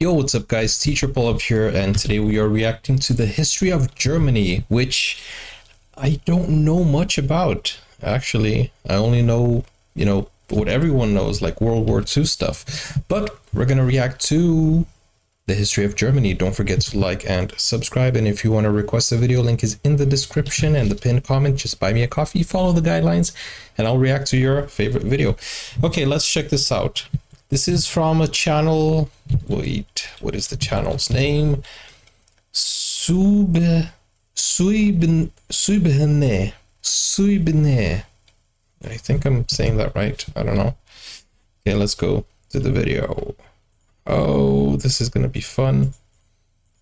Yo, what's up guys, Teacher Paul here, and today we are reacting to the history of Germany, which I don't know much about, actually. I only know, what everyone knows, like World War II stuff. But we're gonna react to the history of Germany. Don't forget to like and subscribe, and if you want to request a video, link is in the description and the pinned comment. Just buy me a coffee, follow the guidelines, and I'll react to your favorite video. Okay, let's check this out. This is from a channel, wait, what is the channel's name? Suibne. I think I'm saying that right. I don't know. Okay, let's go to the video. Oh, this is gonna be fun.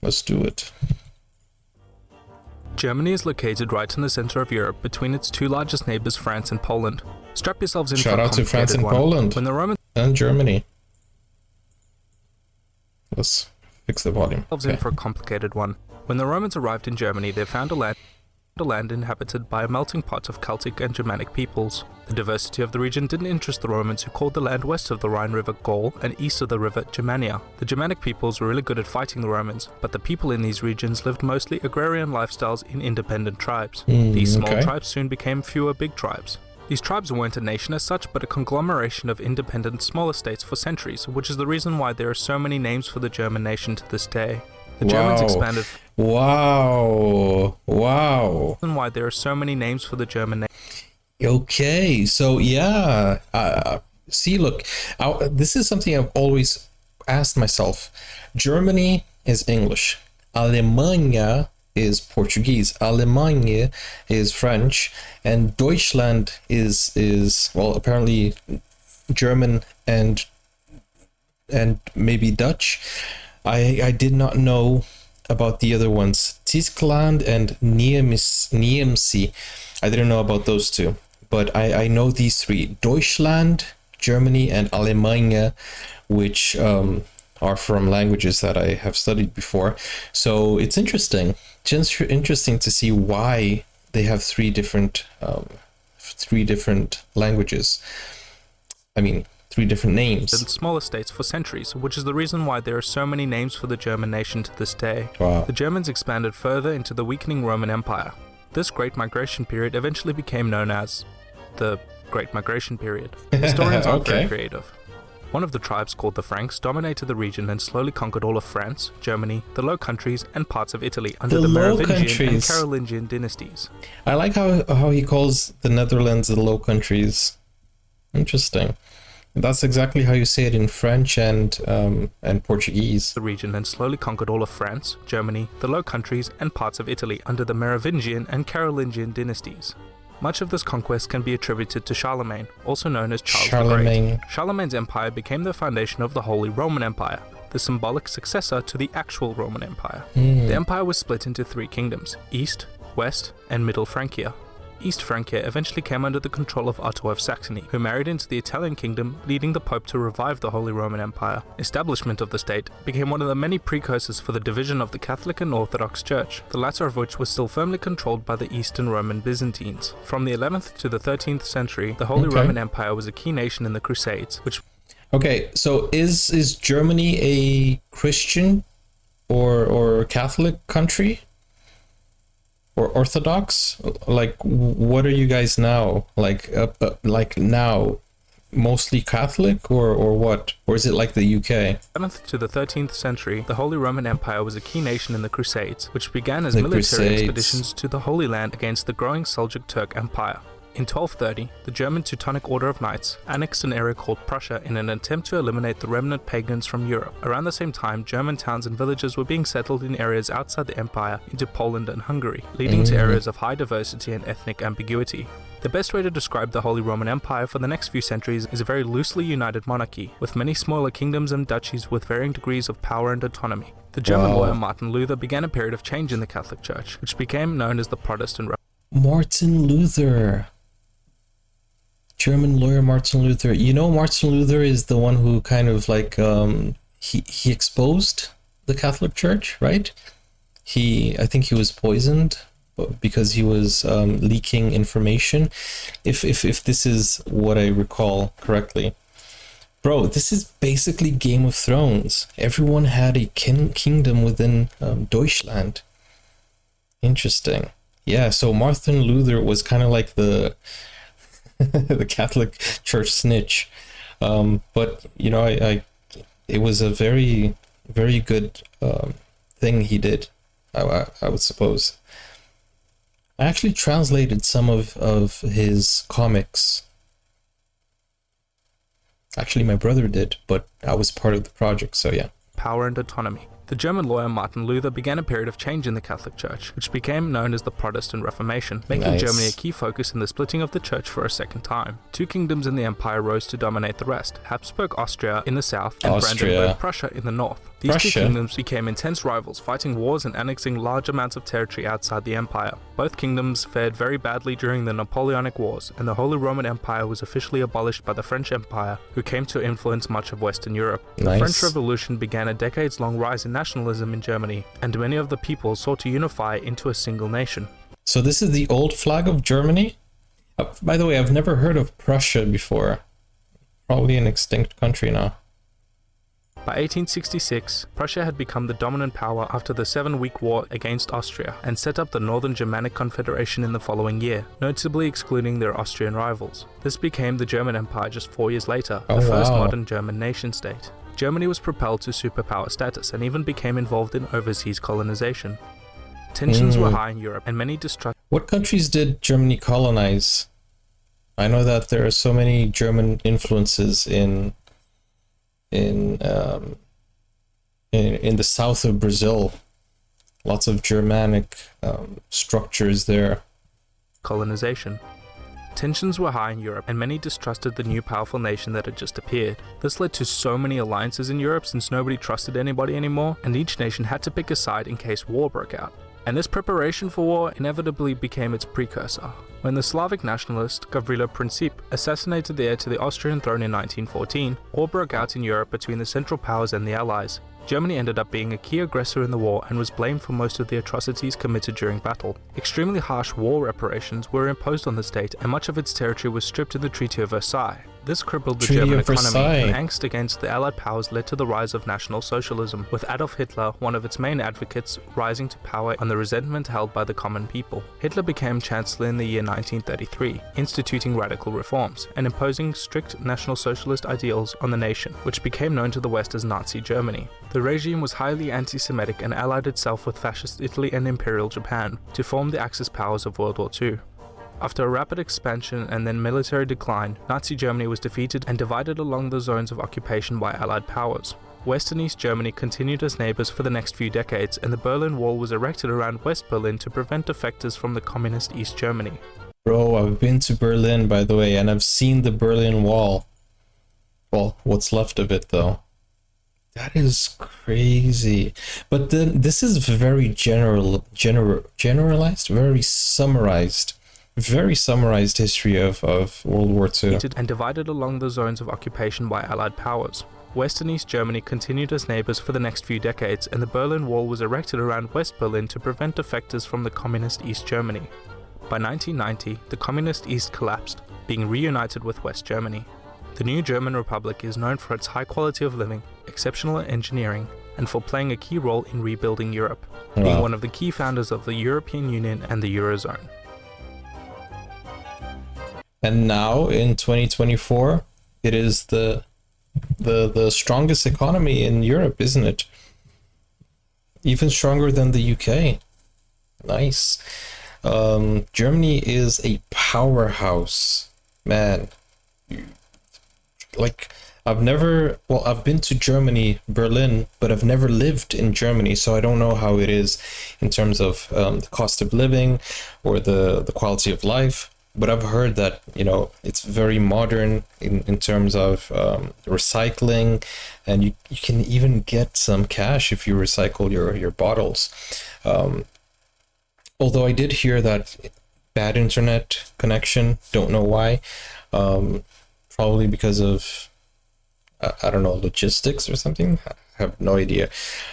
Let's do it. Germany is located right in the center of Europe between its two largest neighbors, France and Poland. Strap yourselves in Shout for a out to France and Poland. When the Romans and Germany. Let's fix the volume. in for a complicated one. When the Romans arrived in Germany, they found a land inhabited by a melting pot of Celtic and Germanic peoples. The diversity of the region didn't interest the Romans, who called the land west of the Rhine River Gaul and east of the river Germania. The Germanic peoples were really good at fighting the Romans, but the people in these regions lived mostly agrarian lifestyles in independent tribes. These small tribes soon became fewer big tribes. These tribes weren't a nation as such, but a conglomeration of independent smaller states for centuries, which is the reason why there are so many names for the German nation to this day. The Germans expanded. Wow. And why there are so many names for the German nation. Okay, so yeah. See, look, this is something I've always asked myself. Germany is English. Alemania is Portuguese. Allemagne is French, and Deutschland is well, apparently German and maybe Dutch. I did not know about the other ones, Tyskland and Niemcy. I didn't know about those two, but I know these three: Deutschland, Germany, and Allemagne, which are from languages that I have studied before. So it's interesting. Just interesting to see why they have three different languages. I mean, three different names. And smaller states for centuries, which is the reason why there are so many names for the German nation to this day. Wow. The Germans expanded further into the weakening Roman Empire. This Great Migration period eventually became known as the Great Migration Period. Historians are very creative. One of the tribes, called the Franks, dominated the region and slowly conquered all of France, Germany, the Low Countries, and parts of Italy under the Merovingian and Carolingian dynasties. I like how he calls the Netherlands the Low Countries. Interesting. That's exactly how you say it in French and Portuguese. The region and slowly conquered all of France, Germany, the Low Countries, and parts of Italy under the Merovingian and Carolingian dynasties. Much of this conquest can be attributed to Charlemagne, also known as Charles the Great. Charlemagne's empire became the foundation of the Holy Roman Empire, the symbolic successor to the actual Roman Empire. The empire was split into three kingdoms: East, West, and Middle Francia. East Francia eventually came under the control of Otto of Saxony, who married into the Italian kingdom, leading the Pope to revive the Holy Roman Empire. Establishment of the state became one of the many precursors for the division of the Catholic and Orthodox Church, the latter of which was still firmly controlled by the Eastern Roman Byzantines. From the 11th to the 13th century, the Holy Roman Empire was a key nation in the Crusades, which... Okay, so is Germany a Christian or Catholic country? Or Orthodox? Like, what are you guys now? Like now, mostly Catholic or what? Or is it like the UK? 7th to the 13th century, the Holy Roman Empire was a key nation in the Crusades, which began as military expeditions to the Holy Land against the growing Seljuk Turk Empire. In 1230, the German Teutonic Order of Knights annexed an area called Prussia in an attempt to eliminate the remnant pagans from Europe. Around the same time, German towns and villages were being settled in areas outside the empire into Poland and Hungary, leading to areas of high diversity and ethnic ambiguity. The best way to describe the Holy Roman Empire for the next few centuries is a very loosely united monarchy, with many smaller kingdoms and duchies with varying degrees of power and autonomy. The German lawyer Martin Luther began a period of change in the Catholic Church, which became known as the Protestant Revolution. Martin Luther. German lawyer Martin Luther. You know, Martin Luther is the one who kind of like he exposed the Catholic Church, right? I think he was poisoned because he was leaking information, if this is what I recall correctly. Bro, this is basically Game of Thrones. Everyone had a kingdom within Deutschland. Interesting. Yeah, so Martin Luther was kind of like the the Catholic Church snitch. But you know, it was a very, very good thing he did, I would suppose. I actually translated some of his comics. Actually, my brother did, but I was part of the project, so yeah. Power and autonomy. The German lawyer Martin Luther began a period of change in the Catholic Church, which became known as the Protestant Reformation, making Germany a key focus in the splitting of the Church for a second time. Two kingdoms in the empire rose to dominate the rest: Habsburg Austria in the south and Brandenburg Prussia in the north. These two kingdoms became intense rivals, fighting wars and annexing large amounts of territory outside the empire. Both kingdoms fared very badly during the Napoleonic Wars, and the Holy Roman Empire was officially abolished by the French Empire, who came to influence much of Western Europe. The French Revolution began a decades-long rise in nationalism in Germany, and many of the people sought to unify into a single nation. So this is the old flag of Germany? By the way, I've never heard of Prussia before. Probably an extinct country now. By 1866, Prussia had become the dominant power after the 7-week war against Austria, and set up the Northern Germanic Confederation in the following year, notably excluding their Austrian rivals. This became the German Empire just 4 years later, the first modern German nation-state. Germany was propelled to superpower status and even became involved in overseas colonization. Tensions were high in Europe, and many distrust. What countries did Germany colonize? I know that there are so many German influences in the south of Brazil. Lots of Germanic structures there. Colonization. Tensions were high in Europe, and many distrusted the new powerful nation that had just appeared. This led to so many alliances in Europe, since nobody trusted anybody anymore, and each nation had to pick a side in case war broke out. And this preparation for war inevitably became its precursor, when the Slavic nationalist Gavrilo Princip assassinated the heir to the Austrian throne in 1914. War broke out in Europe between the Central Powers and the Allies. Germany ended up being a key aggressor in the war and was blamed for most of the atrocities committed during battle. Extremely harsh war reparations were imposed on the state, and much of its territory was stripped in the Treaty of Versailles. This crippled the German economy, and angst against the Allied powers led to the rise of National Socialism, with Adolf Hitler, one of its main advocates, rising to power on the resentment held by the common people. Hitler became Chancellor in the year 1933, instituting radical reforms, and imposing strict National Socialist ideals on the nation, which became known to the West as Nazi Germany. The regime was highly anti-Semitic and allied itself with Fascist Italy and Imperial Japan to form the Axis powers of World War II. After a rapid expansion and then military decline, Nazi Germany was defeated and divided along the zones of occupation by Allied powers. West and East Germany continued as neighbors for the next few decades, and the Berlin Wall was erected around West Berlin to prevent defectors from the communist East Germany. Bro, I've been to Berlin, by the way, and I've seen the Berlin Wall. Well, what's left of it, though. That is crazy. But then this is very generalized, very summarized history of World War II. And divided along the zones of occupation by Allied powers. West and East Germany continued as neighbors for the next few decades, and the Berlin Wall was erected around West Berlin to prevent defectors from the communist East Germany. By 1990, the communist East collapsed, being reunited with West Germany. The new German Republic is known for its high quality of living, exceptional engineering, and for playing a key role in rebuilding Europe, being one of the key founders of the European Union and the Eurozone. And now in 2024, it is the strongest economy in Europe, isn't it? Even stronger than the UK. Nice. Germany is a powerhouse, man. Like, I've been to Germany, Berlin, but I've never lived in Germany, so I don't know how it is in terms of the cost of living or the quality of life. But I've heard that, you know, it's very modern in terms of recycling, and you can even get some cash if you recycle your bottles. Although I did hear that bad internet connection, don't know why. Probably because of, I don't know, logistics or something. I have no idea.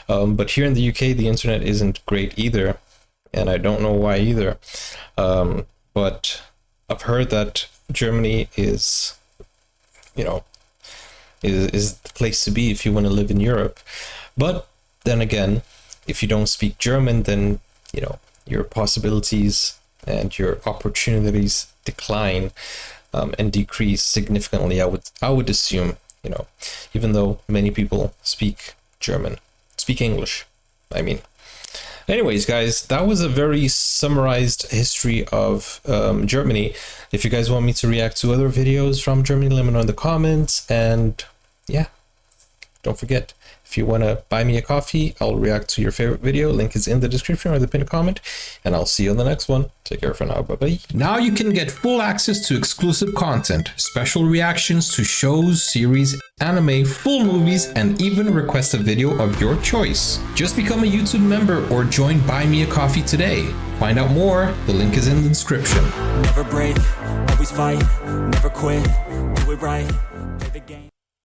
But here in the UK, the internet isn't great either, and I don't know why either. But I've heard that Germany is, you know, is the place to be if you want to live in Europe. But then again, if you don't speak German, then, you know, your possibilities and your opportunities decline and decrease significantly, I would assume, you know, even though many people speak English, I mean. Anyways, guys, that was a very summarized history of Germany. If you guys want me to react to other videos from Germany, let me know in the comments. And yeah, don't forget, if you want to buy me a coffee, I'll react to your favorite video. Link is in the description or the pinned comment. And I'll see you on the next one. Take care for now. Bye-bye. Now you can get full access to exclusive content, special reactions to shows, series, anime, full movies, and even request a video of your choice. Just become a YouTube member or join Buy Me a Coffee today. Find out more. The link is in the description. Never break, always fight, never quit, do it right, play the game.